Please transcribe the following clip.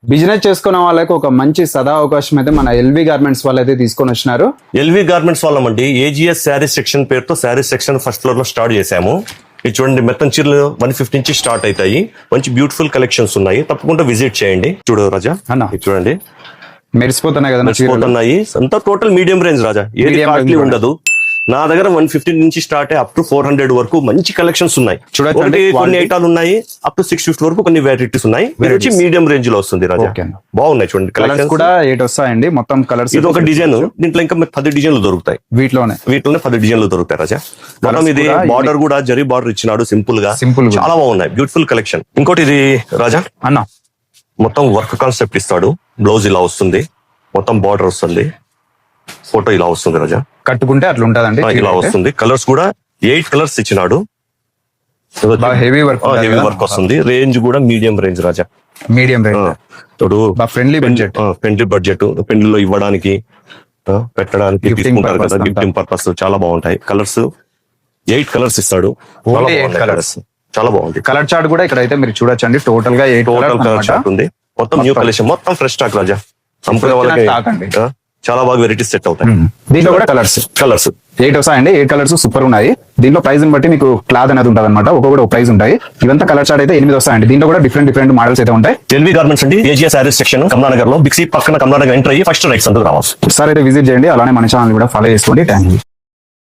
Business చేసుకున్న వాళ్ళకి ఒక మంచి సదా అవకాశం అయితే మన ఎల్వి గార్మెంట్స్ వాళ్ళు అయితే తీసుకొని వచ్చినారు. ఎల్వి గార్మెంట్స్ వాళ్ళమండి ఏజిఎస్ శారీ సెక్షన్ పేరుతో శారీ సెక్షన్ ఫస్ట్ ఫ్లోర్ లో స్టార్ట్ చేశాము. ఇది చూడండి, మెత్తన్ చీరలు 150 నుంచి స్టార్ట్ అవుతాయి. మంచి బ్యూటిఫుల్ కలెక్షన్స్ ఉన్నాయి, తప్పకుండా విజిట్ చేయండి. చూడు రాజా అన్న, ఇది చూడండి మెరిసిపోతున్నాయి కదా, మెరిసిపోతున్నాయి. అంతా టోటల్ మీడియం రేంజ్ రాజా, ఏది కాస్ట్లీ ఉండదు. నా దగ్గర 150 నుంచి స్టార్ట్ అప్ టు 400 వరకు మంచి కలెక్షన్స్ ఉన్నాయి. చూడండి, కొన్ని ఐటాలు ఉన్నాయి అప్ టు 650 వరకు కొన్ని వెరైటీస్ ఉన్నాయి. వచ్చి మీడియం రేంజ్ లో వస్తుంది రాజా, బాగున్నాయి. చూడండి కలెక్షన్స్ కూడా 8 వస్తాయండి మొత్తం కలర్స్. ఇది ఒక డిజైన్, దీంట్లో ఇంకా 10 డిజైన్లు దొరుకుతాయి. వీటిలోనే 10 డిజైన్లు దొరుకుతాయి రాజా. మొత్తం ఇది బార్డర్ కూడా జరీ బార్డర్ ఇచ్చినాడు, సింపుల్ గా చాలా బాగున్నాయి, బ్యూటిఫుల్ కలెక్షన్. ఇంకోటి ఇది రాజా అన్న, మొత్తం వర్క్ కాన్సెప్ట్ ఇస్తాడు. బ్లౌజ్ ఇలా వస్తుంది, మొత్తం బార్డర్ వస్తుంది, ఫోటో ఇలా వస్తుంది రాజా. కట్టుకుంటే అట్లా ఉంటదండి, ఇలా వస్తుంది. కలర్స్ కూడా 8 కలర్స్ ఇచ్చినాడు. హెవీ వర్క్ వస్తుంది. రేంజ్ కూడా మీడియం రేంజ్ రాజా, మీడియం రేంజ్. చూడు, ఫ్రెండ్లీ బడ్జెట్ పెళ్లిలో ఇవ్వడానికి పెట్టడానికి తీసుకుంటారు కదా, గిఫ్టింగ్ పర్పస్ చాలా బాగుంటాయి. కలర్స్ 8 కలర్స్ ఇస్తాడు, చాలా బాగుంది. కలర్ చార్ట్ కూడా ఇక్కడ అయితే మీరు చూడొచ్చండి. టోటల్ గా 8 కలర్ చార్ట్ ఉంది. మొత్తం న్యూ కలెక్షన్, మొత్తం ఫ్రెష్ స్టాక్ రాజా. చాలా బాగా వెరైటీస్ సెట్ అవుతాయి. దీంట్లో కూడా కలర్స్ 8 వస్తాయండి. 8 కలర్స్ సూపర్ ఉన్నాయి. దీంట్లో ప్రైస్ బట్టి మీకు క్లాత్ అనేది ఉంటుంది అనమాట, ఒక్కొక్కటి ఒక ప్రైస్ ఉంటాయి. ఇవంతా కలర్ చార్ట్ అయితే 8 వస్తాయండి. దీంట్లో కూడా డిఫరెంట్ మోడల్స్ అయితే ఉంటాయి. ఎల్వి గార్మెంట్స్ అండి, ఏజియస్ శారీస్ సెక్షన్ కమలానగర్ లో, బిక్సీ పక్కన కమలానగర్ ఎంటర్ అయ్యి ఫస్ట్ రైట్ సందుకు రావచ్చు. ఒకసారి అయితే విజిట్ చేయండి. అలానే మన ఛానల్ కూడా ఫాలో చేసుకోండి. Thank you.